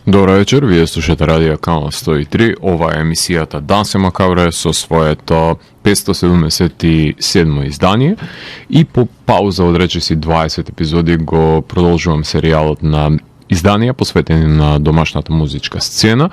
Добро вечер, вие слушате Радио Канал 103. Ова е емисијата Данс е Макабре со своето 577 издание и по пауза од речиси 20 епизоди го продолжувам серијалот на изданија посветени на домашната музичка сцена,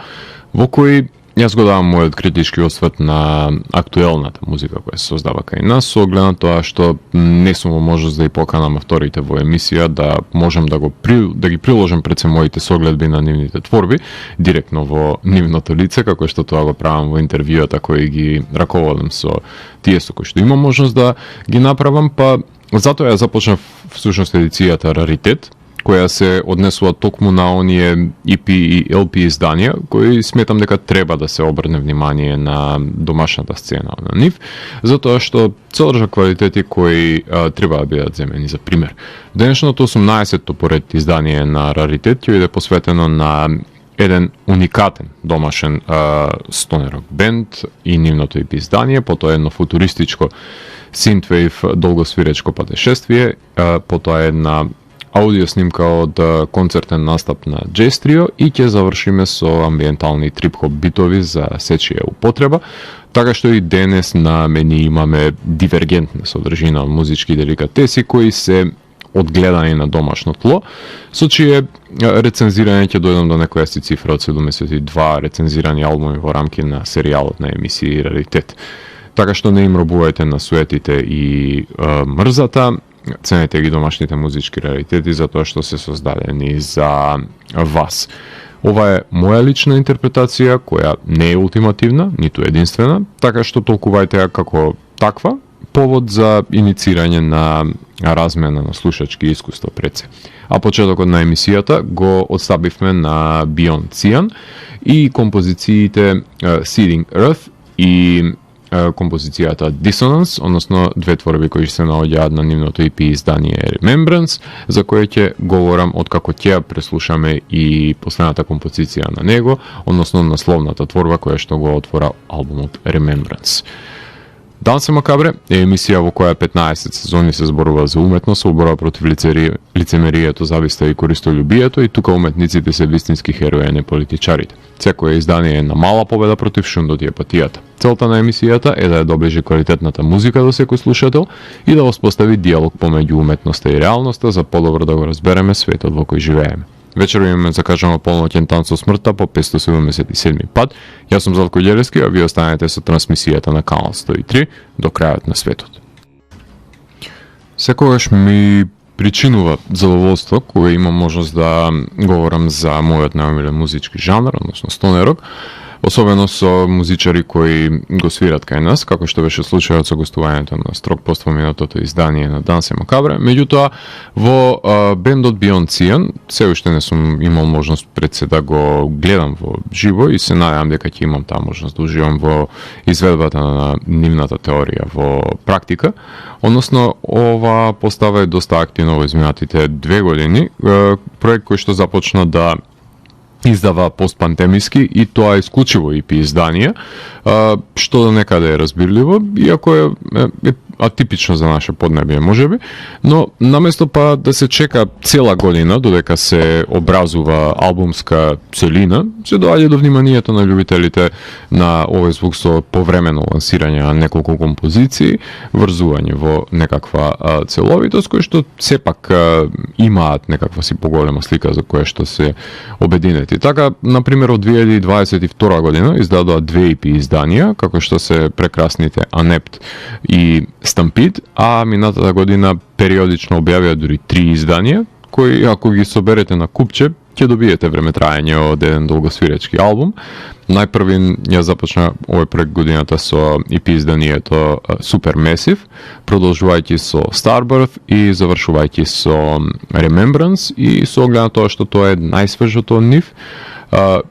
во кој јас го давам мојот критички освет на актуелната музика која се создава кај нас, со оглед на тоа што не сум во можност да и поканам авторите во емисија, да можам да ги приложам пред се моите согледби на нивните творби, директно во нивното лице, како што тоа го правам во интервјуата кои ги раководам со тие со кои што имам можност да ги направам, па затоа ја започнав всушност едицијата Раритет, која се однесува токму на оние EP и LP изданија, кои сметам дека треба да се обрне внимание на домашната сцена на нив, затоа што содржа квалитети кои треба да бидат земени за пример. Денешното 18-то поред издание на Раритет ќе биде посветено на еден уникатен домашен стонерок бенд и нивното EP издание, потоа едно футуристичко синтвейв долгосвиречко патешествие, потоа една аудио снимка од концертен настап на Jazz Trio и ќе завршиме со амбиентални трип-хоп битови за сечија употреба, така што и денес на мене имаме дивергентна содржина од музички деликатеси кои се одгледани на домашно тло, со чие рецензирање ќе дојдам до некоја си цифра од 72 рецензирани албуми во рамки на серијалот на емисија Раритет. Така што не им робувајте на суетите и мрзата, ценете ги домашните музички раритети затоа што се создадени за вас. Ова е моја лична интерпретација која не е ултимативна, ниту единствена, така што толкувајте ја како таква, повод за иницирање на размена на слушачки искуства пред се. А почетокот на емисијата го одставивме на Beyond Cyan и композициите Seeding Earth и композицијата Dissonance, односно две творби кои се наоѓаат на нивното EP издание Remembrance, за кој ќе говорам откако ќе преслушаме и последната композиција на него, односно насловната творба која што го отвора албумот Remembrance. Данс е Макабре е емисија во која 15 сезони се зборува за уметност, се борба против лицемерието, зависта и користолюбието, и тука уметниците се вистински херои, а не политичарите. Секоја издание е на мала победа против шундот и апатијата. Целта на емисијата е да ја доближи квалитетната музика до секој слушател и да воспостави диалог помеѓу уметноста и реалноста за подобро да го разбереме светот во кој живееме. Вечер имаме закажано полноќен танц со смртта по 577 пат. Јас сум Зlatko Ѓелевски, а вие останете со трансмисијата на Канал 103 до крајот на светот. Секогаш ми причинува задоволство кога имам можност да говорам за мојот најомилен музички жанр, односно стонерок, особено со музичари кои го свират кај нас, како што беше случајот со гостувањето на строг постфаминатото издание на Данс е Макабре. Меѓутоа, во бендот Beyond Cyan се уште не сум имал можност пред се да го гледам во живо и се надевам дека ќе имам таа можност да уживам во изведбата на нивната теорија во практика. Односно, ова постава е доста активно во изминатите 2 години, проект кој што започна да издава постпандемиски и тоа исклучиво EP изданија, што до некаде е разбирливо, иако е атипично за наше поднебие можеби, но наместо па да се чека цела година додека се образува албумска целина, се доаѓа до вниманието на љубителите на овој звук со повремено лансирање на неколку композиции, врзување во некаква целовитост, кој што сепак имаат некаква си поголема слика за која што се обединети. Така, например, од 2022 година издадоа 2 EP изданија, како што се прекрасните Anept и Stampede, а минатата година периодично објавија дури 3 изданија, кои ако ги соберете на купче, ќе добиете време траење од еден долгосвиречки албум. Најпрви ја започна овој проект годината со EP изданието Supermassive, продолжувајќи со Starbirth и завршувајќи со Remembrance, и со оглед на тоа што тоа е најсвежото од нив,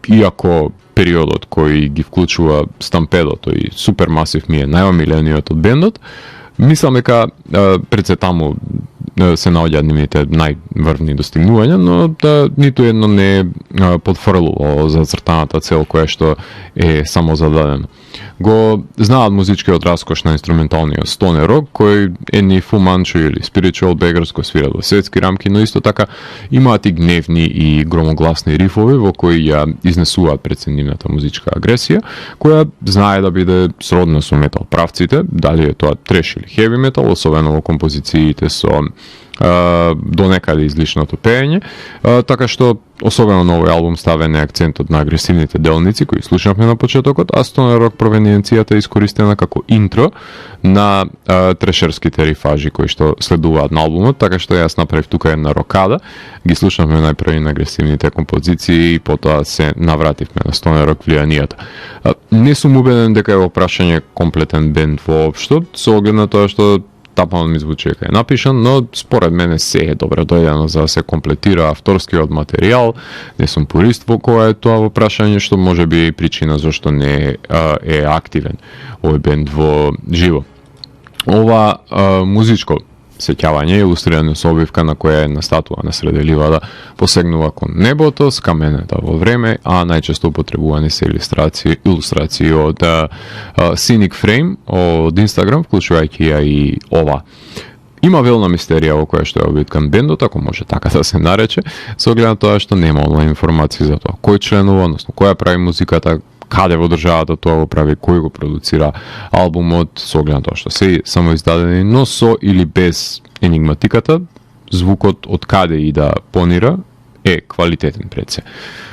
иако периодот кој ги вклучува Stampedото и Supermassive ми е најомилениот од бендот, мислам дека пред се таму се наоѓаат нивните најврвни достигнувања, но да ниту едно не потфрлува зацртаната цел која што е само зададена. Го знаат музичкиот раскош на инструменталниот стоне рок, кој е ни фуманчо или spiritual beggars кои свират во светски рамки, но исто така имаат и гневни и громогласни рифови во кои ја изнесуваат преценивната музичка агресија, која знае да биде сродна со метал правците, дали е тоа треш или хеви метал, особено во композициите со до некаде излишното пеење, така што особено на овој албум ставен е акцентот на агресивните делници кои слушнавме на почетокот, а стоне рок провениенцијата е искористена како интро на трешерските рифажи кои што следуваат на албумот, така што јас направив тука една рокада, ги слушнавме најпрви на агресивните композиции и потоа се навративме на стоне рок влијанијата. Не сум убеден дека е во прашање комплетен бенд воопшто, со оглед на тоа што тапано ми звучи дека е напишан, но според мене се е добро дојдено за да се комплетира авторскиот материјал. Не сум пурист во која е тоа во прашање, што може би е причина зашто не е активен овој бенд во живо. Ова музичко сеќавање е илустрирано со обивка на која една статуа на среде ливада посегнува кон небото, скаменета во време, а најчесто употребувани се илустрации од Scenic Frame од Instagram, вклучувајќи ја и ова. Има велна мистерија во која што е обиткан бендот, ако може така да се нарече, со оглед на тоа што нема онлайн информации за тоа кој членува, односно која прави музиката, каде во државата тоа го прави, кој го продуцира албумот, со оглед на тоа што се само издадени, но со или без енигматиката, звукот од каде и да понира е квалитетен пред се.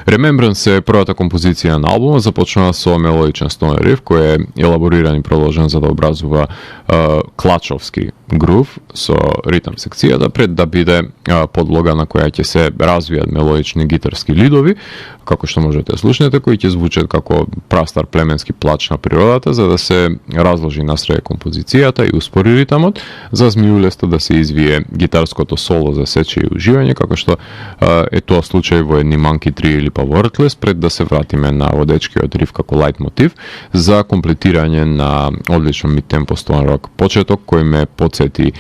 Remembrance е првата композиција на албумот, започнува со мелодичен стоне риф кој е елабориран и продолжен за да образува клачовски грув со ритам секцијата пред да биде подлога на која ќе се развијат мелодични гитарски лидови, како што можете да слушнете, кои ќе звучат како прастар племенски плач на природата, за да се разложи насреде композицијата и успори ритамот, за змиулесто да се извие гитарското соло за сече и уживање, како што е тоа случај во едни Monkey 3 или па Worthless, пред да се вратиме на водечкиот риф како лајт мотив за комплетирање на одлично мид-темпо стоен рок почеток кој ме подсети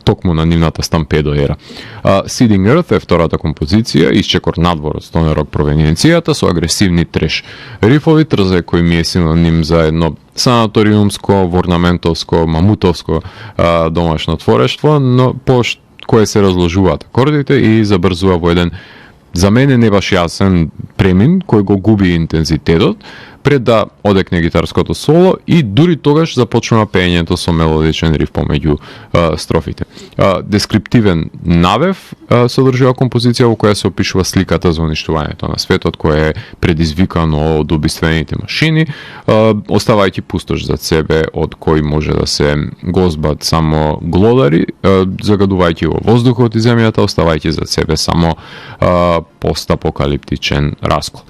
токму на нивната Stampedo ера. Seeding Earth е втората композиција, исчекор надвор од стоен рок провениенцијата со агресивни треш рифови, трзе кој ми е синоним за едно санаториумско, ворнаментовско, мамутовско домашно творештво, но кое се разложуваат акордите и забрзува во еден за мене не баш јасен премин кој го губи интензитетот пред да одекне гитарското соло и дури тогаш започнува пеењето со мелодичен риф помеѓу строфите. Дескриптивен навев содржува композиција во која се опишува сликата за уништувањето на светот кој е предизвикано од убиствените машини, оставајќи пустош зад себе од кој може да се гозбат само глодари, загадувајќи во воздухот и земјата, оставајќи зад себе само постапокалиптичен раскол.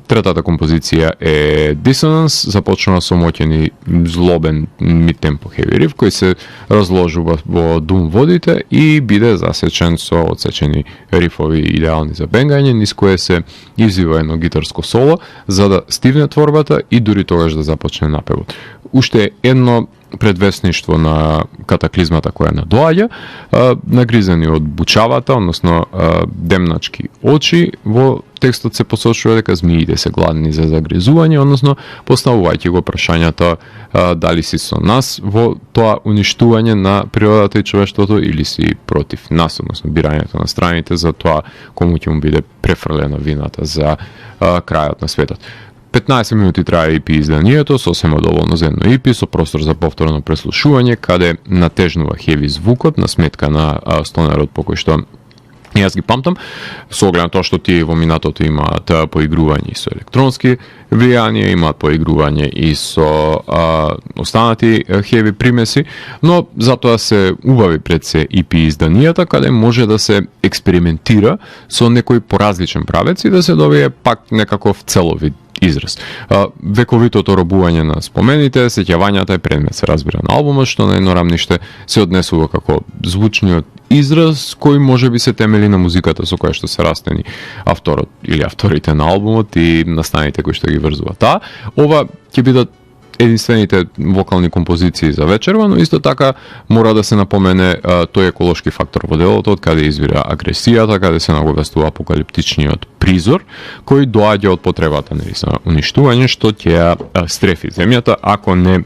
Третата композиција е Dissonance, започнува со моќен и злобен мид-темпо хеви риф кој се разложува во дум водите и биде засечен со одсечени рифови идеални за бенгање, низ кое се извива едно гитарско соло за да стивне творбата и дури тогаш да започне напевот. Уште едно предвестништво на катаклизмата која надоаѓа, нагризени од бучавата, односно демначки очи, во текстот се посочува дека змиите се гладни за загризување, односно поставувајќи го прашањето дали си со нас во тоа уништување на природата и човештвото или си против нас, односно бирањето на страните за тоа кому ќе му биде префрлена вината за крајот на светот. 15 минути трае EP изданието, сосема доволно за едно EP, со простор за повторно преслушување, каде натежнува хеви звукот на сметка на стонерот по кој што јас ги памтам, со оглед на тоа што тие во минатото имаат поигрување и со електронски влијанија, имаат поигрување и со останати хеви примеси, но затоа се убави пред се EP изданијата, каде може да се експериментира со некој поразличен правец и да се добие пак некаков целовид израз. Вековитото робување на спомените, сеќавањата е предмет, се разбира, на албумот, што на едно рамниште се однесува како звучниот израз кој може би се темели на музиката со која што се растени авторот или авторите на албумот и настаните кои што ги врзуваат. Ова ќе бидат единствените вокални композиции за вечерва, но исто така мора да се напомене тој еколошки фактор во делото, од каде извира агресијата, каде се наговестува апокалиптичниот призор, кој доаѓа од потребата за уништување, што ќе стрефи земјата ако не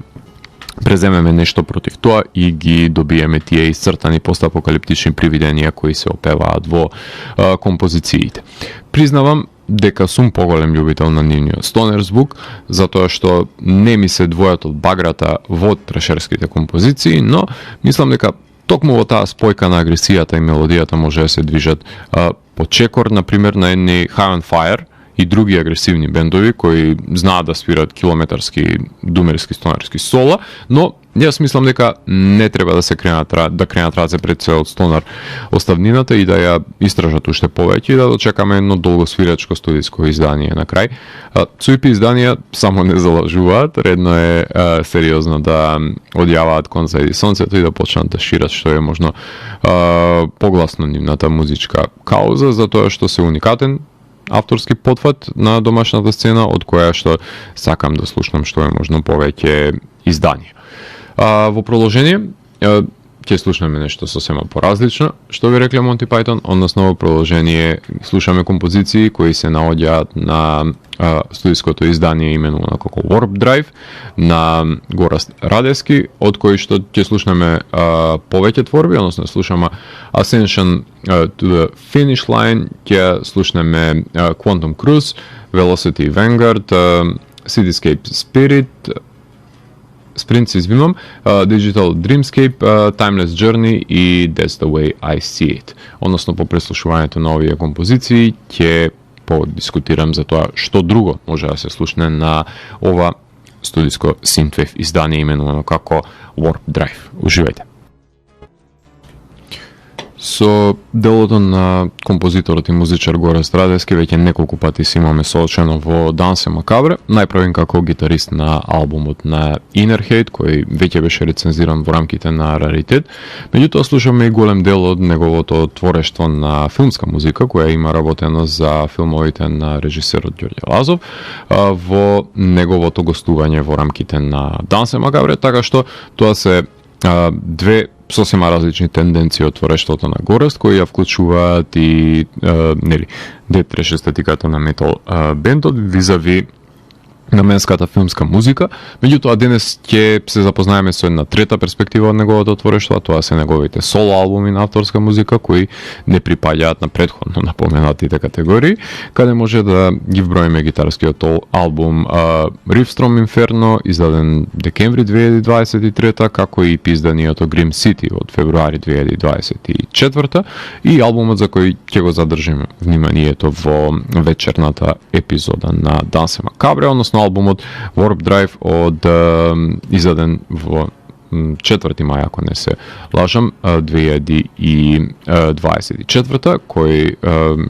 преземеме нешто против тоа и ги добиеме тие исцртани постапокалиптични привиденија кои се опеваат во композициите. Признавам дека сум поголем љубител на нивниот стонер звук, затоа што не ми се двојат од баграта во трешерските композиции, но мислам дека токму во таа спојка на агресијата и мелодијата може да се движат по чекор, например, на едни High on Fire и други агресивни бендови кои знаат да свират километарски думерски стонерски сола, но јас мислам дека не треба да се кренат раце пред целот стонар оставнината и да ја истражат уште повеќе и да дочекаме едно долгосвирачко студиско издание на крај. Цујпи изданија само не залажуваат, редно е сериозно да одјаваат кон зајди сонцето и да почнат да шират што е можно погласно нивната музичка кауза, затоа што се уникатен авторски потфат на домашната сцена, од која што сакам да слушнам што е можно повеќе издание. Во продолжение, ќе слушнеме нешто сосема поразлично, што ви рекле Монти Пајтон, односно во продолжение слушаме композиции кои се наоѓаат на студиското издание именувано како Warp Drive на Гораст Радевски, од кој што ќе слушнеме повеќе творби, односно слушаме Ascension to the Finish Line, ќе слушнеме Quantum Cruise, Velocity Vanguard, Cityscape Spirit, Sprint се извинувам, Digital Dreamscape, Timeless Journey и That's the Way I See It. Односно, по преслушувањето на овие композиции ќе подискутирам за тоа што друго може да се слушне на ова студиско synthwave издание именувано како Warp Drive. Уживајте! Со делото на композиторот и музичар Гораст Радевски веќе неколку пати се имаме соочено во Danse Macabre, најпрвен како гитарист на албумот на Inner Hate, кој веќе беше рецензиран во рамките на Раритет. Меѓутоа слушаме и голем дел од неговото творештво на филмска музика, која има работено за филмовите на режисерот Ѓорѓе Лазов во неговото гостување во рамките на Danse Macabre, така што тоа се две сосема различни тенденции од творештвото на Гораст, кои ја вклучуваат и детреш естетиката на метал бендот визави наменската филмска музика. Меѓутоа денес ќе се запознаеме со една трета перспектива од неговото творештво, тоа се неговите соло албуми на авторска музика кои не припаѓаат на претходно напоменатите категории, каде може да ги вброиме гитарскиот албум Riftstrom Inferno, издаден декември 2023, како и изданието Grim City од февруари 2024 и албумот за кој ќе го задржиме вниманието во вечерната епизода на Danse Macabre, односно албумот Warp Drive од издаден во 4 мај, ако не се лажам, 2024, кој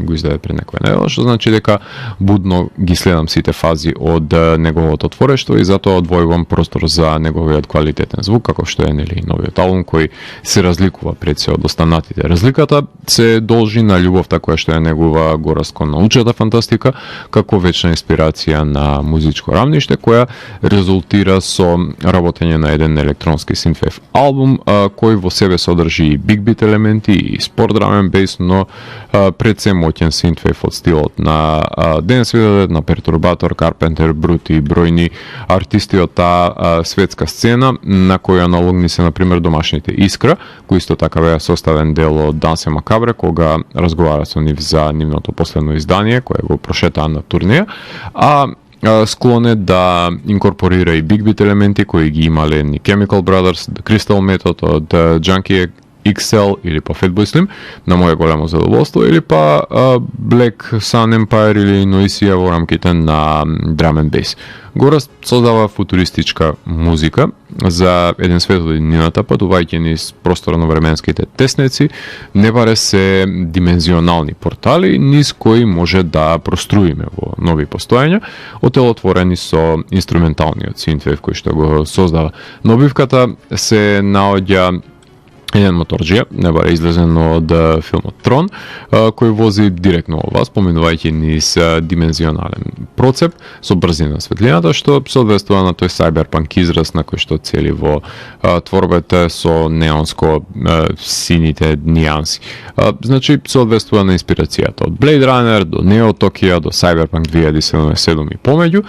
го издаде пред некоја недела, што значи дека будно ги следам сите фази од неговото творештво и затоа одвојувам простор за неговиот квалитетен звук, како што е новиот албум кој се разликува пред се од останатите. Разликата се должи на љубовта која што ја негува Гораст кон научната фантастика, како вечна инспирација на музичко рамниште, која резултира со работење на еден електронски synthwave албум кој во себе содржи и big beat елементи и спорт drum and bass, но пред се моќен synthwave од стилот на Денис Виделет, на Perturbator, Carpenter Brut и бројни артисти од таа светска сцена, на која аналогни се например домашните Искра, кои исто така беа составен дел од Danse Macabre, кога разговара со нив за нивното последно издание кое го прошетаа на турнеја, склон е да инкорпорира и big beat елементи кои ги имале ни Chemical Brothers, The Crystal Method од Junkie XL или па Fatboy Slim, на моје големо задоволство, или па Black Sun Empire или Noisia во рамките на Drum and Bass. Гораст создава футуристичка музика за еден свет од еднината, патувајќи низ просторно-временските теснеци, не баре се димензионални портали, низ кои може да проструиме во нови постојања, отелотворени со инструменталниот synthwave кој што го создава. На обивката се наоѓа еден моторџија, не баре излезен од филмот Трон, кој вози директно во вас, поминувајќи низ димензионален процеп со брзина светлината, што соодветствува на тој cyberpunk израз на кој што цели во творбите со неонско сините нијанси. Значи, соодветствува на инспирацијата од Blade Runner до Neo Tokyo до Cyberpunk 2077 и помеѓу,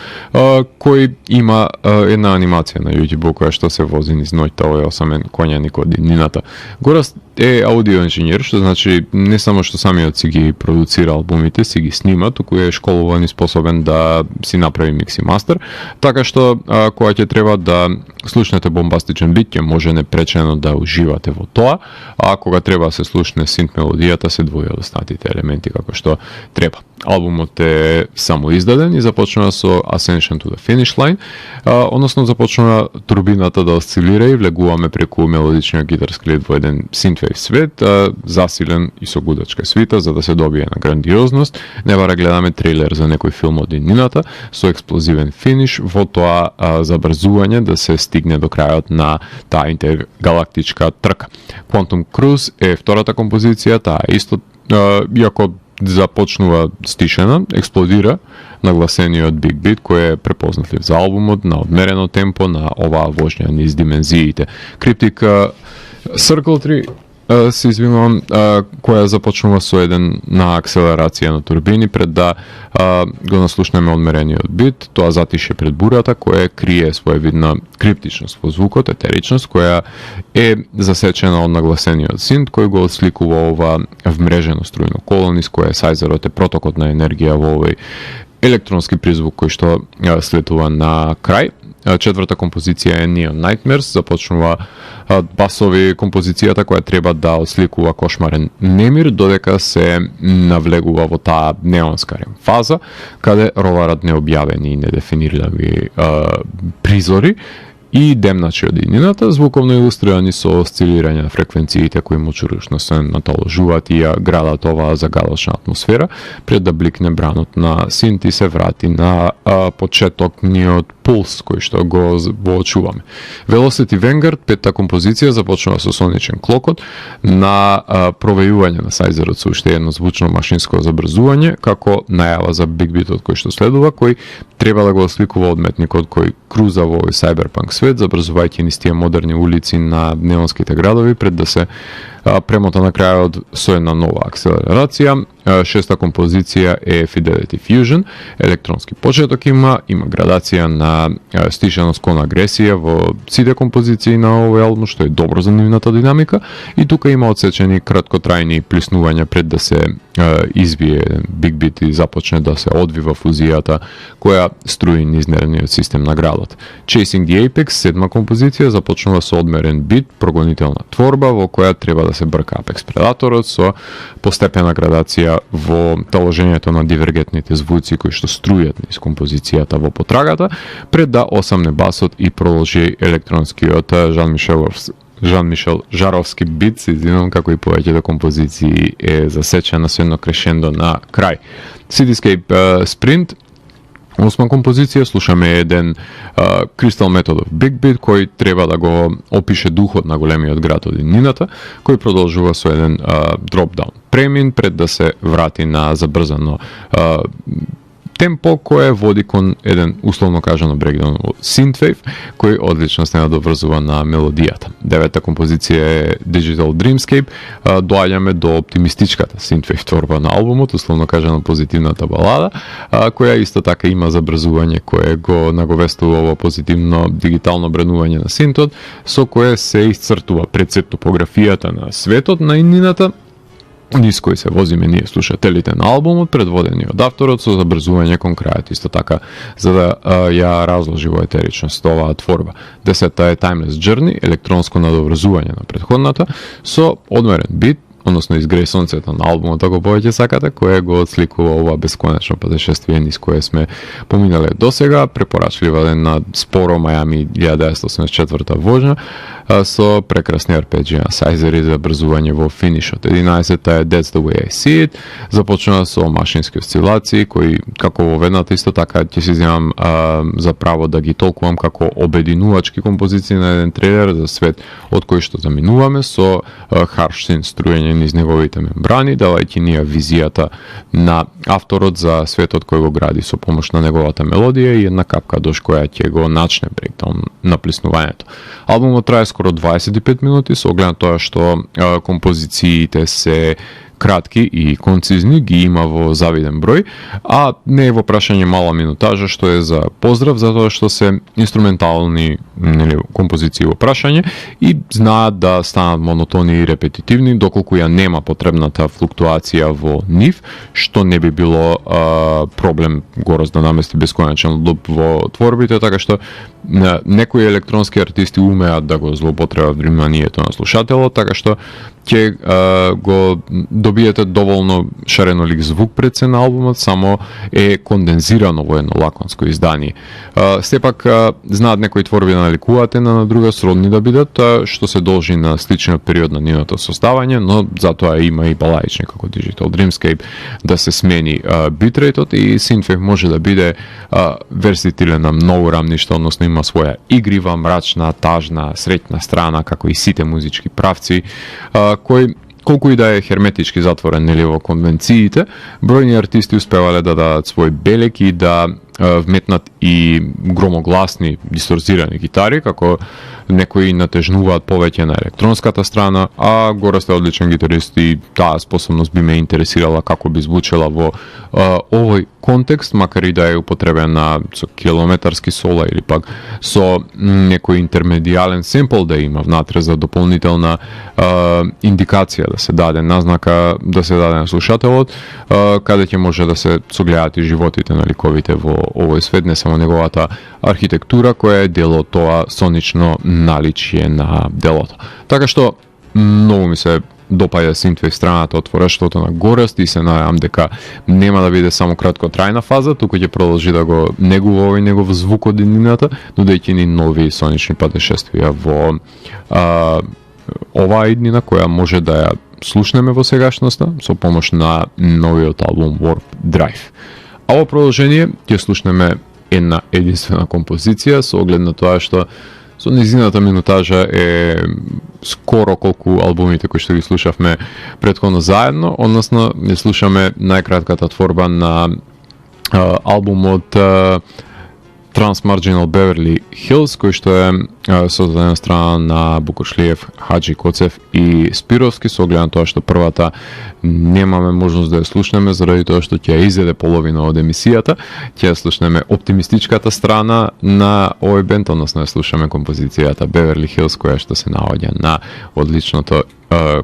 кој има една анимација на YouTube која што се вози низ ноќта овој осамен коњаник од днината. Гораст е аудио инженер, што значи не само што самиот си ги продуцира албумите, си ги снима, туку е школуван и способен да си направи микс и мастер, така што кога ќе треба да слушнете бомбастичен бит, ќе може непречено да уживате во тоа, а кога треба да се слушне синт мелодијата, се двои од останатите елементи како што треба. Албумот е само издаден и започнува со Ascension to the Finish Line, односно започнува турбината да осцилира и влегуваме преку мелодичниот гитарски лид во еден синтвейв свет, засилен и со гудачка свита за да се добие на грандиозност. Не бара гледаме трейлер за некој филм од иднината со експлозивен финиш, во тоа забрзување да се стигне до крајот на таа интергалактичка трка. Quantum Cruise е втората композиција, таа исто, иако започнува стишена, експлодира нагласениот Big Beat кој е препознатлив за албумот, на одмерено темпо, на оваа вожња низ димензиите. Cryptic Circle 3 се извинувам, која започнува со еден на акселерација на турбини пред да го наслушнеме одмерениот бит, тоа затише пред бурата која крие своевидна криптичност во звукот, етеричност која е засечена од нагласениот синт кој го отсликува ова вмрежено струјно коло низ кое сајзерот е протокот на енергија во овој електронски призвук кој што слетува на крај. Четврта композиција е Neon Nightmares, започнува басови композицијата која треба да отсликува кошмарен немир, додека се навлегува во таа неонска фаза, каде роварат необјавени и недефинирани призори и демначи од иднината, звуковно илустрирани со осцилирање на фреквенциите кои мочурушно се натоложуваат и ја градат оваа загалачна атмосфера, пред да бликне бранот на синт и се врати на почетокниот пулс кој што го воочуваме. Velocity Vanguard, петта композиција, започнува со соничен клокот на провејување на сајзерот со уште едно звучно машинско забрзување, како најава за Big Beat-от кој што следува, кој треба да го осликува одметникот кој круза во овој cyberpunk свет, забрзувајќи низ тие модерни улици на неонските градови пред да се премота на крајот со една нова акселерација. Шеста композиција е Fidelity Fusion, електронски почеток има градација на стишеност кон агресија во сите композиции на овој албум, што е добро за нивната динамика, и тука има отсечени краткотрајни плиснувања пред да се извие Big Beat и започне да се одвива фузијата која струи низ нервниот систем на градот. Chasing the Apex, седма композиција, започнува со одмерен бит, прогонителна творба во која треба да се брка Apex Predatorот со постепена градација во таложењето на дивергентните звуци кои што струјат низ композицијата во потрагата, пред да осамне басот и продолжи електронскиот Жан-Мишел Жаровски бит, се извинувам, како и повеќето композиции е засечена со едно крешендо на крај. Cityscape Sprint, осма композиција, слушаме еден Crystal Methodов Big Beat кој треба да го опише духот на големиот град од иднината, кој продолжува со еден drop-down премин пред да се врати на забрзано темпо кое води кон еден условно кажано брекдаун synthwave кој одлично се надоврзува на мелодијата. Девета композиција е Digital Dreamscape, доаѓаме до оптимистичката synthwave творба на албумот, условно кажано позитивната балада, која исто така има забрзување кое го наговестува ова позитивно дигитално бренување на синтот, со кое се исцртува пред топографијата на светот на иднината, низ кој се возиме ние слушателите на албумот, предводени од авторот со забрзување кон крајот, исто така за да ја разложи во етеричност оваа творба. Десета е Timeless Journey, електронско надоврзување на претходната, со одмерен бит, односно изгреј сонцето на албумот, ако повеќе сакате, кое го отсликува ова бесконечно патешествие низ кое сме поминале досега, препорачлива на споро Мајами 1984 вожња, со прекрасни арпеджи на сайзери за брзување во финишот. 11-та е That's the way I see it, започнува со машински осцилации, кои како во ведната исто така ќе си земам за право да ги толкувам како обединувачки композиции на еден трейлер за свет од кој што заминуваме со харш син струење низ неговите мембрани, давајќи ние визијата на авторот за светот кој го гради со помош на неговата мелодија и една капка дош која ќе го начне брейкдаун на плеснувањето. Албумот трае скоро 25 минути со оглед на тоа што композициите се кратки и концизни, ги има во завиден број, а не е во прашање мала минутажа, што е за поздрав, затоа што се инструментални композиции во прашање и знаат да станат монотони и репетитивни, доколку ја нема потребната флуктуација во нив, што не би било проблем Горос да намести бесконечен луп во творбите, така што некои електронски артисти умеат да го злоупотребат вниманието на слушателот, така што ќе го добиете доволно шаренолик звук пред се на албумот, само е кондензирано во едно лаконско издание. Сепак знаат некои творби да наликуваат една на друга, сродни да бидат, што се должи на сличниот период на нивното составање, но затоа има и балаични како Digital Dreamscape да се смени битрейтот и Synthwave може да биде верситилен на многу рамништа, односно има своја игрива, мрачна, тажна, среќна страна, како и сите музички правци, кој колку и да е херметички затворен нели во конвенциите, бројни артисти успевале да дадат свој белек и да вметнат и громогласни дисторзирани гитари, како некои натежнуваат повеќе на електронската страна, а Горос е одличен гитарист и таа способност би ме интересирала како би звучела во овој контекст, макар и да е употребена со километарски сола или пак со некој интермедијален семпл да има внатре за дополнителна индикација да се даде назнака, да се даде на слушателот, каде ќе може да се согледаат и животите на ликовите во овој свет, не само неговата архитектура која е дел од тоа сонично наличие на делото. Така што многу ми се допаѓа Synthwave страната од творештвото на Горос и се надевам дека нема да биде само краткотрајна фаза, туку ќе продолжи да го негува овој негов звук од иднината, нудејќи ни нови сонични патешествија во оваа иднина која може да ја слушнеме во сегашноста со помош на новиот албум Warp Drive. А во продолжение ќе слушнеме една единствена композиција со оглед на тоа што со низината минутажа е скоро колку албумите кои што ги слушавме претходно заедно, односно не слушаме најкратката творба на албумот Transmarginal Beverly Hills, кој што е создаден страна на Букошлиев, Хаджи Коцев и Спировски, со оглед на тоа што првата немаме можност да ја слушнеме заради тоа што ќе ја изеде половина од емисијата, ќе ја слушнеме оптимистичката страна на овој бенд, односно ја слушаме композицијата Beverly Hills, која што се наоѓа на одличната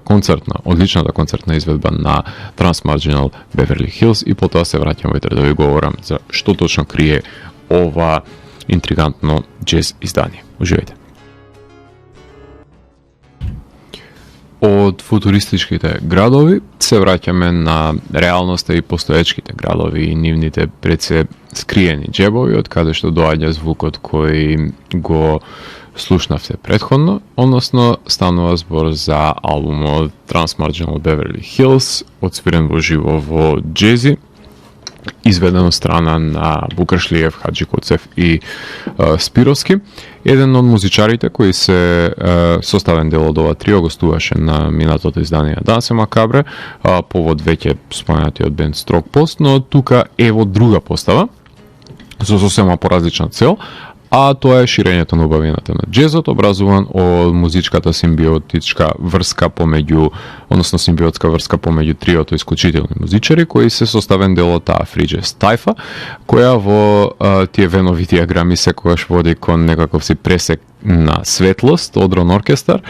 концертна изведба на Transmarginal Beverly Hills и потоа се враќам во да ви говорам за што точно крие ова интригантно джез издание. Уживајте. Од футуристичките градови се враќаме на реалноста и постоечките градови и нивните пред се скриени джебови, од каде што доаѓа звукот кој го слушнавте претходно, односно станува збор за албумот Transmarginal Beverly Hills, отсвирен во живо во джези, изведен од страна на Букашлиев, Хаджи Коцев и Спировски. Еден од музичарите кои се составен дел од ова трио гостуваше на минатото издание на Дансе Макабре, повод веќе споменатиот бенд Строг Пост, но тука е во друга постава со сосема поразлична цел, а тоа е ширењето на убавината на джезот, образуван од музичката симбиотичка врска помеѓу, односно симбиотска врска помеѓу триото исклучителни музичари кои се составен дел од таа Free Jazz тајфа, која во тие венови диаграми секогаш води кон некаков си пресек на светлост, Одрон оркестар,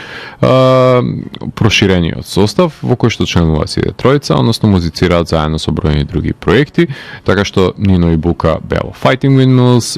проширениот состав во кој што членуваат сите тројца, односно музицираат заедно со бројни други проекти, така што Нино и Бука беа во Fighting Windmills,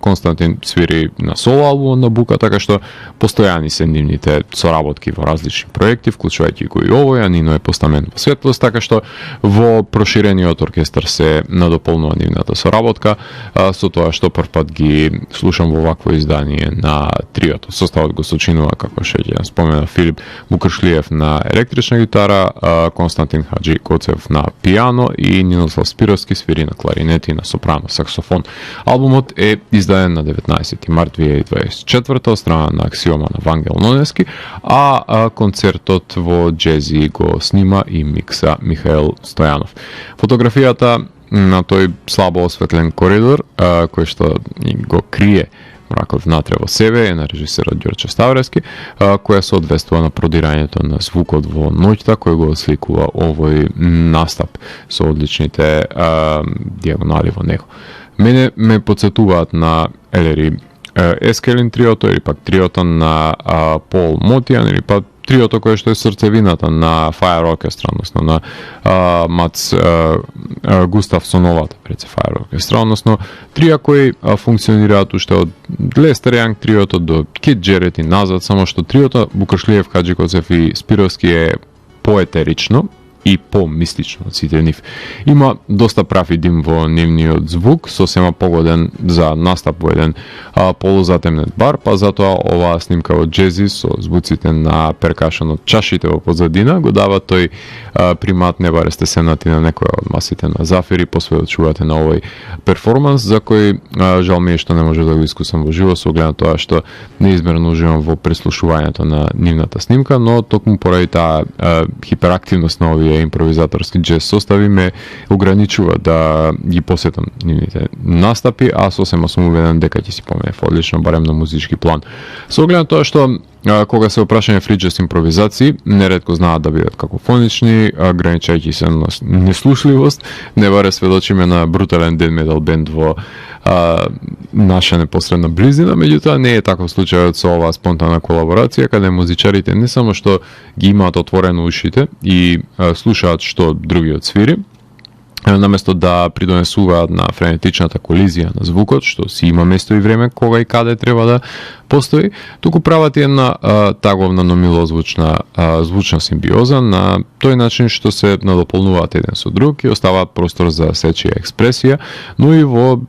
Константин свири на соло албум на Бука, така што постојани се нивните соработки во различни проекти, вклучувајќи го и овој, а Нино е постамен во светлост, така што во проширениот оркестар се надополнува нивната соработка, со тоа што првпат ги слушам во вакво издание на триото. Составот го сочинува, како ќе спомена, Филип Мукршлиев на електрична гитара, Константин Хаджи Коцев на пијано и Нинослав Спировски свири на кларинети и на сопрано саксофон. Албумот е издаден на 19 март 2024 од страна на Аксиома на Вангел Нонески, а концертот во Джези го снима и микса Михаел Стојанов. Фотографијата на тој слабо осветлен коридор, кој што го крие мракот внатре во себе, е на режисерот Ѓорче Ставрески, која соодветствува на продирањето на звукот во ноќта, кој го осликува овој настап со одличните диагонали во него. Мене ме подсетуваат на Елери Ескелин триото, или пак триото на Пол Мотијан, или пак триото кое што е срцевината на Fire Orchestra, односно на Мац Густавсоновата пред Fire Orchestra, односно трија кои функционираат уште од Лестер Јанг триото до Кит Джерет и назад, само што триото Букршлиев, Хаджи Коцев и Спировски е поетерично и помистично од сите нив. Има доста прав и дим во нивниот звук, сосема погоден за настап во еден полузатемнет бар, па затоа оваа снимка од Джези со звуците на перкашон од чашите во позадина го дава тој примат, не баре сте сенати на некоја од масите на Зафири, посведочувате на овој перформанс, за кој жал ми е што не може да го искусам во живо, со оглед на тоа што неизмерно уживам во преслушувањето на нивната снимка, но токму поради таа хиперактивност на овие импровизаторски джез состави ме ограничува да ги посетам нивните настапи, а сосема сум убеден дека ќе си поменев одлично, барем на музички план. Со оглед на тоа што кога се опрашање фри джез импровизации, неретко знаат да бидат какофонични, ограничајќи се на неслушливост, не баре сведочиме на брутален дед метал бенд во наша непосредна близина, меѓутоа не е таков случајот со оваа спонтанна колаборација, каде музичарите не само што ги имаат отворено ушите и слушаат што другиот свири, наместо да придонесуваат на френетичната колизија на звукот, што си има место и време кога и каде треба да постои, туку прават една таговна, но милозвучна звучна симбиоза на тој начин што се надополнуваат еден со друг и оставаат простор за сечија експресија, но и во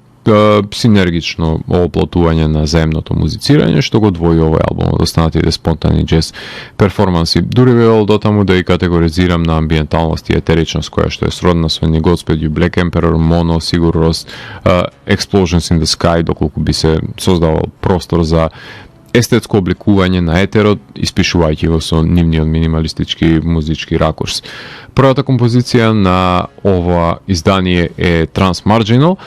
синергично оплотување на заемното музицирање, што го двои овој албум од останатите спонтанни джез перформанси. Дури велел дотаму да и категоризирам на амбиенталност и етеричност, која што е сродна со Any Godspeed You, Black Emperor, Mono, Sigur Rós, Explosions in the Sky, доколку би се создавал простор за естетско обликување на етерот, испишувајќи го со нивниот минималистички музички ракурс. Првата композиција на ова издание е Transmarginal,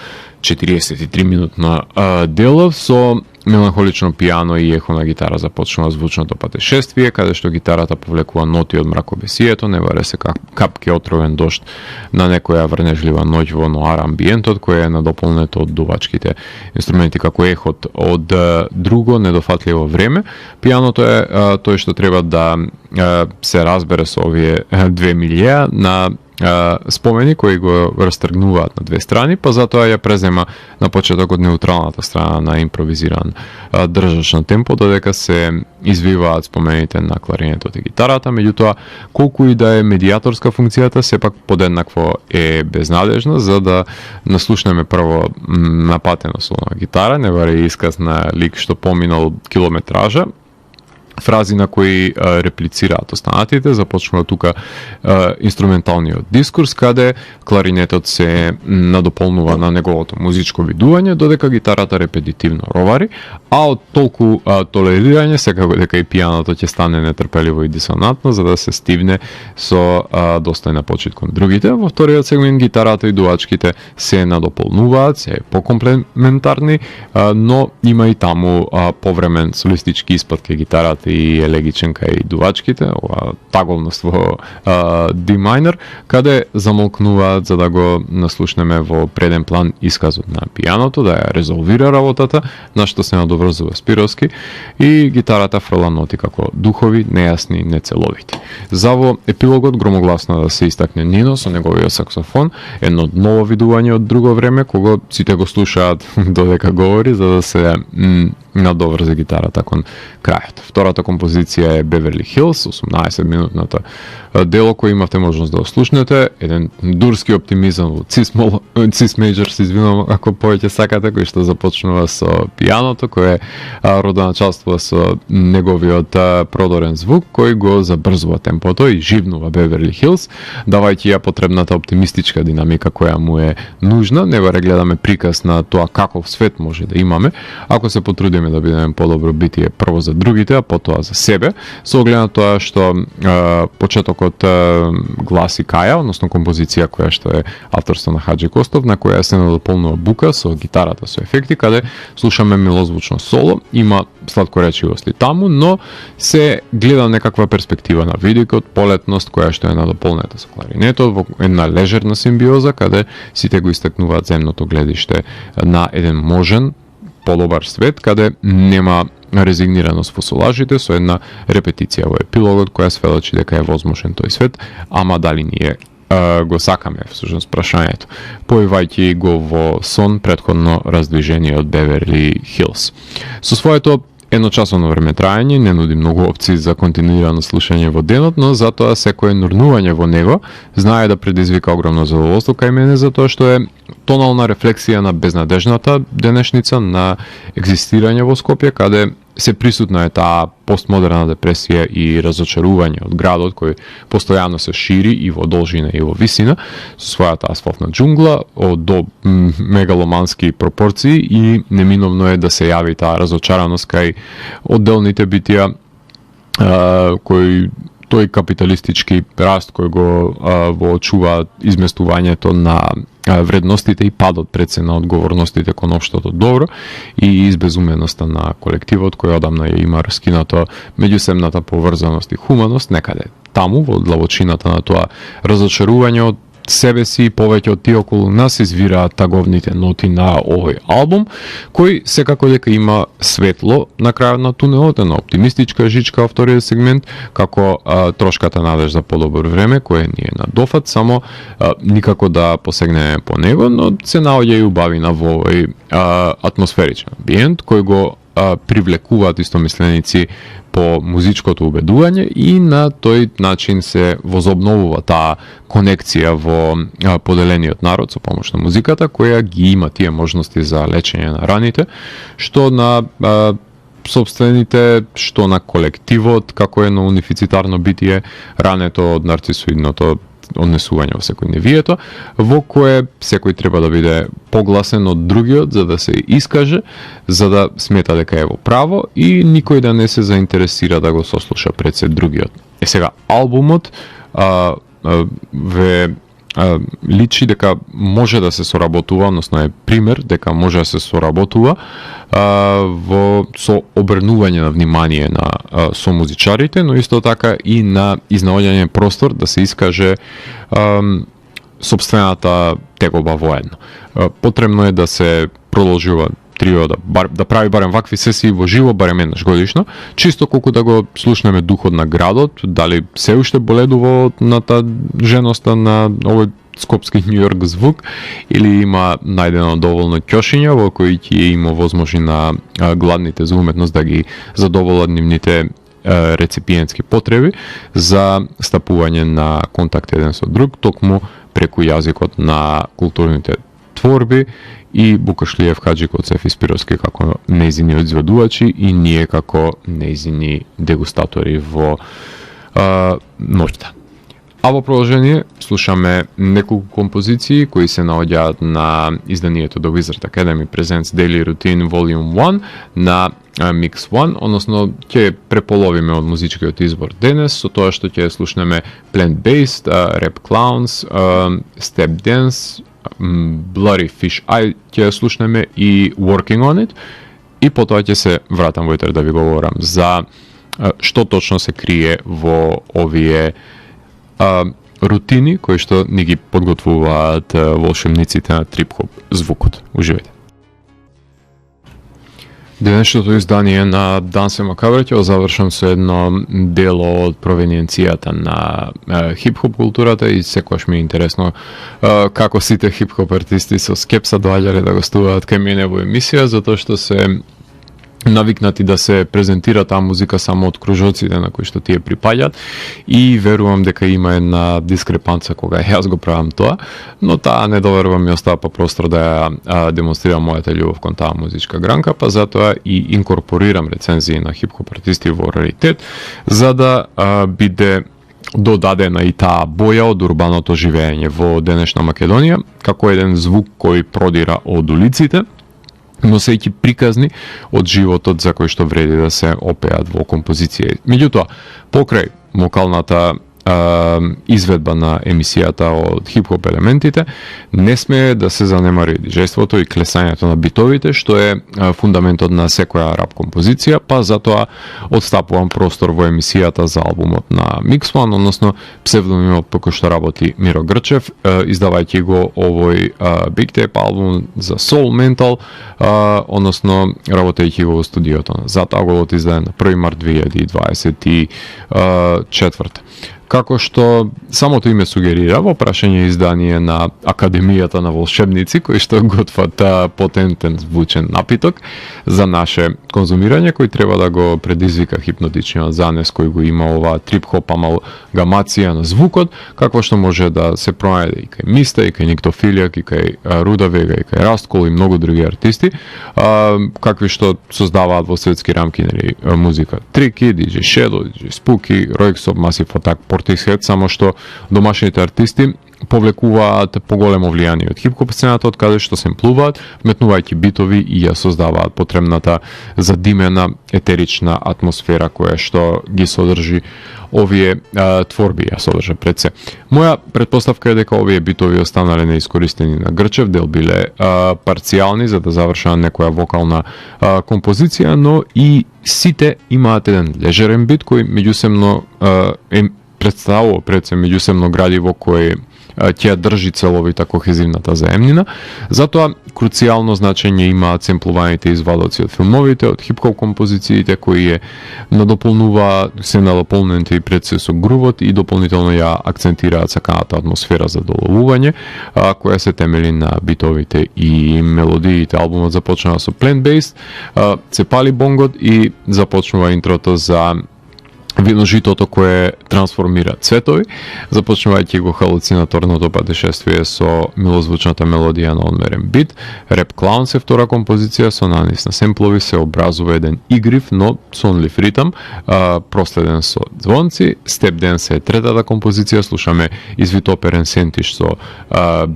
43 минутна делов со меланхолично пијано и ехо на гитара започнува звучното патешествие, каде што гитарата повлекува ноти од мракобесието, не баре се капки отровен дожд на некоја врнежлива ноќ во ноар амбиентот, кој е надополнето од дувачките инструменти како ехот од друго недофатливо време. Пијаното е тој што треба да се разбере со овие две милија на спомени кои го растргнуваат на две страни, па затоа ја презема на почеток од неутралната страна на импровизиран држач на темпо, додека се извиваат спомените на кларинетот и гитарата, меѓутоа колку и да е медијаторска функцијата, сепак подеднакво е безнадежна, за да наслушнеме прво напатено со гитара, не баре исказ на лик што поминал километража, фрази на кои реплицираат останатите, започнува тука инструменталниот дискурс, каде кларинетот се надополнува на неговото музичко видување, додека гитарата репетитивно ровари, а од толку толерирање, секако дека и пијаното ќе стане нетрпеливо и дисонантно, за да се стивне со достојна почит кон другите. Во вториот сегмент гитарата и дувачките се надополнуваат, се покомплементарни, но има и таму повремен солистички испад кај гитарата и елегичен кај дувачките, ова таговност во D minor, каде замолкнуваат за да го наслушнеме во преден план исказот на пијаното, да ја резолвира работата, на што се надоврзува Спировски, и гитарата фрла ноти како духови, нејасни, нецеловити. За во епилогот громогласно да се истакне Нино со неговиот саксофон, едно ново видување од друго време, кога сите го слушаат додека говори, за да се надоврзе гитарата кон крајот. Втората Втората композиција е Beverly Hills, 18-минутната дело кој имавте можност да го слушнете, еден дурски оптимизам во Cis Major, се извинувам ако повеќе сакате, кој што започнува со пијаното, кој родоначалствува со неговиот продорен звук, кој го забрзува темпото и живнува Beverly Hills, давајќи ја потребната оптимистичка динамика која му е нужна. Него гледаме приказ на тоа каков свет може да имаме, ако се потрудиме да бидеме подобро битие прво за другите, а потоа за себе, со оглед на тоа што почетокот гласи Каја, односно композиција која што е авторство на Хаџи Костов, на која се надополнува бука со гитарата, со ефекти, каде слушаме милозвучно соло, има сладкоречивост и таму, но се гледа некаква перспектива на видикот, полетност која што е надополнета со кларинетот во една лежерна симбиоза, каде сите го истакнуваат земното гледиште на еден можен подобар свет, каде нема резигнираност во солажите, со една репетиција во епилогот која сведочи дека е возможен тој свет, ама дали ние го сакаме, всушност прашањето, поивајќи го во сон претходно раздвижение од Beverly Hills. Со своето едночасовно време трајање не нуди многу опции за континуирано слушање во денот, но затоа секое нурнување во него знае да предизвика огромно задоволство кај мене, затоа што е тонална рефлексија на безнадежната денешница, на екзистирање во Скопје, каде се присутна е таа постмодерна депресија и разочарување од градот кој постојано се шири и во должина и во висина, со својата асфалтна џунгла до мегаломански пропорции, и неминовно е да се јави таа разочараност кај одделните битија кој тој капиталистички раст кој го воочува изместувањето на вредностите и падот пред се на одговорностите кон општото добро и избезуменоста на колективот кој одамна ја има раскинато меѓусебната поврзаност и хуманост, некаде таму во длабочината на тоа разочарување од себе си и повеќе од тие околу нас извираат таговните ноти на овој албум, кој секако дека има светло на крајот на тунелот, на оптимистичка жичка во вториот сегмент, како трошката надеж за подобро време, кое ни е на дофат, само никако да посегнеме по него, но се наоѓа и убавина во овој атмосферичен амбиент, кој го привлекуваат истомисленици по музичкото убедување и на тој начин се возобновува таа конекција во поделениот народ со помош на музиката, која ги има тие можности за лечење на раните, што на собствените, што на колективот, како едно унифицитарно битие, рането од нарцисоидното однесување во секојдневието, во кое секој треба да биде погласен од другиот за да се искаже, за да смета дека е во право и никој да не се заинтересира да го сослуша пред се другиот. Сега, албумот ве личи дека може да се соработува, односно е пример дека може да се соработува со обрнување на внимание на сомузичарите, но исто така и на изнаоѓање простор да се искаже сопствената тегоба воедно. Потребно е да се продолжува трио да прави барем вакви сесии во живо, барем еднаш годишно, чисто колку да го слушнеме духот на градот, дали се уште боледува од натаженоста на овој скопски Њујорк звук, или има најдено доволно ќошиња во кои ќе има возможни на гладните за уметност да ги задоволат нивните реципиентски потреби за стапување на контакт еден со друг, токму преку јазикот на културните творби и Букашлиев, Хаџикоцев и Спировски како нејзини изведувачи и ние како нејзини дегустатори во ноќта. А во продолжение слушаме неколку композиции кои се наоѓаат на изданието The Wizard Academy Presents Daily Routine Volume 1 на Mix 1, односно ќе преполовиме од музичкиот избор денес со тоа што ќе слушнеме Plant-Based, Rap Clowns, Step Dance, Bloody Fish Eye ќе слушнеме и Working on It, и потоа ќе се вратам во етер да ви говорам за што точно се крие во овие рутини кои што ни ги подготвуваат волшебниците на трип-хоп звукот. Уживајте. Денешното издание на Данс е Макабре ќе завршам со едно дело од провениенцијата на хип-хоп културата и секогаш ми е интересно како сите хип-хоп артисти со скепса доаѓале да гостуваат кај мене во емисија, затоа што се навикнати да се презентира таа музика само од кружоците на кои што тие припаѓаат и верувам дека има една дискрепанца кога јас го правам тоа, но таа недоверба ми остава по простор да ја демонстрирам мојата љубов кон таа музичка гранка, па затоа и инкорпорирам рецензии на хип-хоп артисти во раритет, за да биде додадена и таа боја од урбаното живење во денешна Македонија, како еден звук кој продира од улиците, носејќи приказни од животот за кој што вреди да се опеат во композиција. Меѓутоа, покрај вокалната изведба на емисијата од хип-хоп елементите, не смее да се занемари диџејството и клесањето на битовите, што е фундаментот на секоја рап композиција, па затоа отстапувам простор во емисијата за албумот на Mix One, односно псевдонимот по кој што работи Миро Грчев, издавајќи го овој Big Tape албум за Soul Mental, односно работејќи го во студиото на Зат Аголот, издаден на 1 март 2024. Како што самото име сугерира, во прашање издание на Академијата на волшебници, кои што готват потентен звучен напиток за наше конзумирање, кој треба да го предизвика хипнотичниот занес кој го има оваа трип-хоп амалгамација на звукот, какво што може да се пронајде и кај Миста, и кај Никтофилијак, и кај Руда Вега, и кај Расткол и многу други артисти, какви што создаваат во светски рамки, нели, музика. Трики, DJ Shadow, DJ Spooky, Roixop, Massive Attack, Portishead, само што домашните артисти повлекуваат поголемо влијание од хип-хоп сцената, од каде што се емплуваат, метнувајќи битови и ја создаваат потребната задимена етерична атмосфера која што ги содржи овие творби, ја содржа пред се. Моја претпоставка е дека овие битови останале неискористени на Грчев, дел биле парцијални за да завршат некоја вокална композиција, но и сите имаат еден лежерен бит кој меѓусебно представува пред се меѓусебно градиво кој ќе држи целовита кохезивната заемнина. Затоа круцијално значење имаат семплуваните извадоци од филмовите, од хип-хоп композициите кои се надополнените и пред се со грувот и дополнително ја акцентираат саканата атмосфера за доловување, која се темели на битовите и мелодиите. Албумот започнува со plant-based, се пали бонгот и започнува интрото за виножитото кое трансформира цветови, започнувајќи го халуцинаторното патешествие со милозвучната мелодија на одмерен бит. Rap Clown се втора композиција со нанис на семплови, се образува еден игрив, но сонлив ритам, проследен со звонци. Step Dance е третата композиција, слушаме извитоперен сентиш со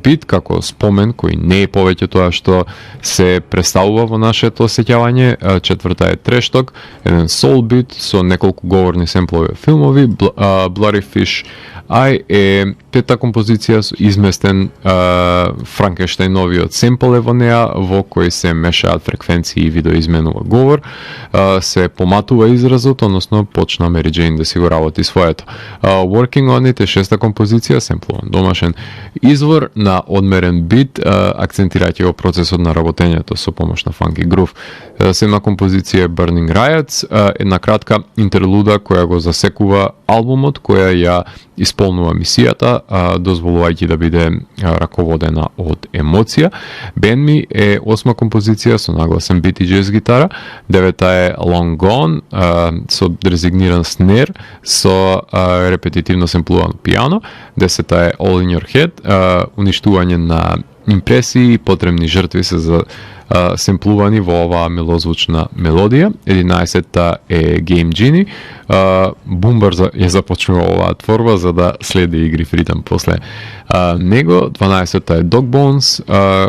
бит, како спомен, кој не е повеќе тоа што се представува во нашето сеќавање. Четврта е Трешток, еден soul бит со неколку говорни семплови филмови. Bloody Fish Eye е пета композиција со изместен Франкенштейновиот семпл е во неа, во кој се мешаат фреквенции и видоизменува говор, се поматува изразот, односно почна Mary Jane да си го работи своето. Working on It е шеста композиција, семплуван домашен извор на одмерен бит, акцентирајќи го процесот на работењето со помош на funky groove. Седма композиција е Burning Riots, една кратка интерлуда која го засекува албумот, која ја исполнува мисијата, дозволувајќи да биде раководена од емоција. Bend Me е осма композиција со нагласен бит и джез гитара. Девета е Long Gone со резигниран снер со репетитивно семплувано пијано. Десета е All in Your Head, уништување на импресии и потребни жртви се за семплувани во оваа милозвучна мелодија. 11-та е Game Genie. Бумбар ја започнува оваа творба за да следи игрив ритам после него. 12-та е Dog Bones,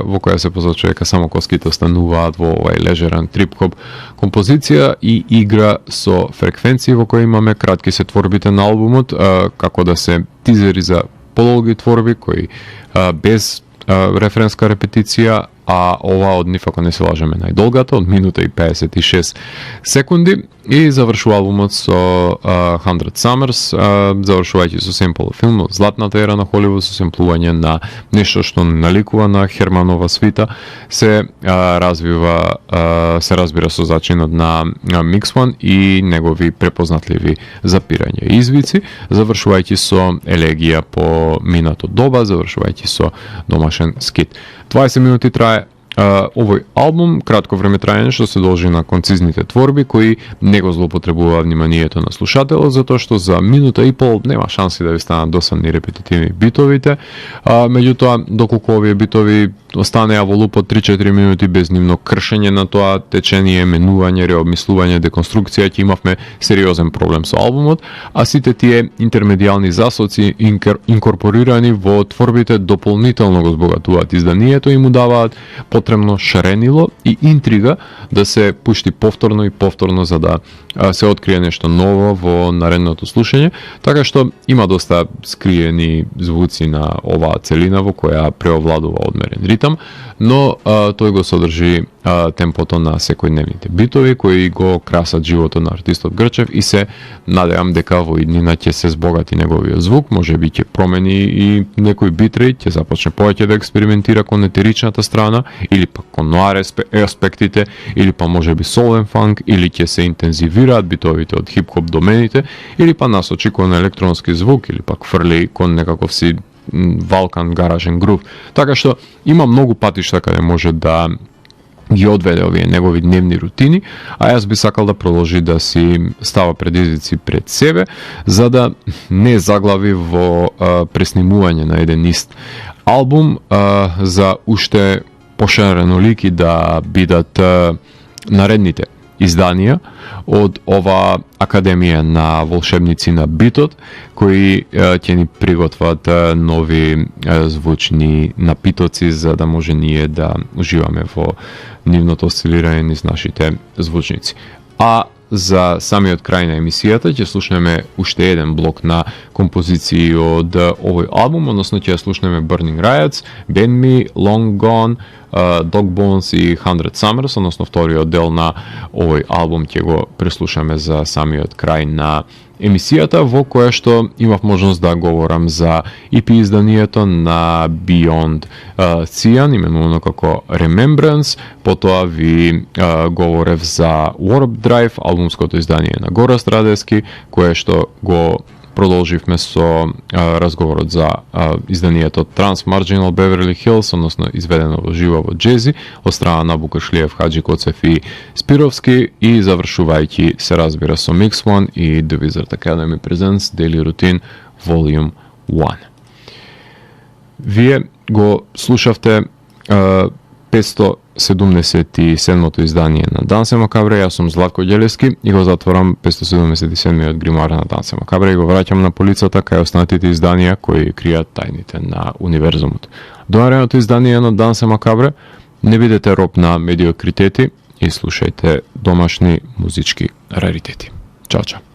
во која се посочува дека само коските остануваат во овај лежерен трип-хоп композиција и игра со фреквенции во кои имаме кратки се творбите на албумот, како да се тизери за подолги творби кои без референска репетиција, а ова од нив, ако не се лажеме, најдолгата, од минута и 56 секунди, и завршува албумот со 100 Summers, завршувајќи со семпл филм Златната ера на Холивуд, со семплување на нешто што наликува на Херманова свита, се разбира со зачинот на Mix One и негови препознатливи запирања и извици, завршувајќи со елегија по минато доба, завршувајќи со домашен скит. 20 минути трае овој албум кратко време траење што се должи на концизните творби кои не го злоупотребува вниманието на слушателот, затоа што за минута и пол нема шанси да ви станат досадни и репетитивни битовите, меѓутоа доколку овие битови останеа во луп од 3-4 минути без нивно кршење на тоа течение, менување, реобмислување, деконструкција, ќе имавме сериозен проблем со албумот, а сите тие интермедијални засоци инкорпорирани во творбите дополнително го збогатуваат изданието и му даваат потребно шаренило и интрига да се пушти повторно и повторно за да се открие нешто ново во наредното слушање, така што има доста скриени звуци на оваа целина во која преовладува одмерен ритам, но тој го содржи темпото на секојдневните битови кои го красат животот на артистот Грчев и се надевам дека во иднина ќе се збогати неговиот звук, можеби ќе промени и некој битрейт, ќе започне повеќе да експериментира кон етеричната страна или пак кон ноар аспектите, или па можеби солен фанк, или ќе се интензивираат битовите од хип-хоп домените, или па насочи кон електронски звук, или пак фрли кон некаков си Валкан гаражен грув. Така што има многу патишта каде може да ги одведе овие негови дневни рутини, а јас би сакал да продолжи да си става предизвици пред себе, за да не заглави во преснимување на еден ист албум за уште пошарено лики да бидат наредните изданија од ова Академија на волшебници на битот, кои ќе ни приготват нови звучни напитоци за да може ние да уживаме во нивното осцилирање низ нашите звучници. А за самиот крај на емисијата ќе слушнеме уште еден блок на композиции од овој албум, односно ќе слушнеме Burning Riots, Bend Me, Long Gone, Dog Bones и 100 Summers, односно вториот дел на овој албум ќе го преслушаме за самиот крај на емисијата, во која што имав можност да говорам за EP изданието на Beyond Cyan, именувано како Remembrance, потоа ви говорев за Warp Drive, албумското издание на Гораст Радевски, кое што го продолживме со разговорот за изданието Trans Marginal Beverly Hills, односно изведено во живо во джези, од страна на Букашлиев, Хаджи Коцев и Спировски, и завршувајќи се разбира со Mix One и The Wizard Academy Presents Daily Routine Volume 1. Вие го слушавте 577-то издание на Дансе Макабре. Јас сум Златко Ѓелевски и го затворам 577-миот гримар на Дансе Макабре и го враќам на полицата кај останатите изданија кои кријат тајните на универзумот. До наредното издание на Дансе Макабре, не бидете роб на медиокритети и слушајте домашни музички раритети. Чао, чао.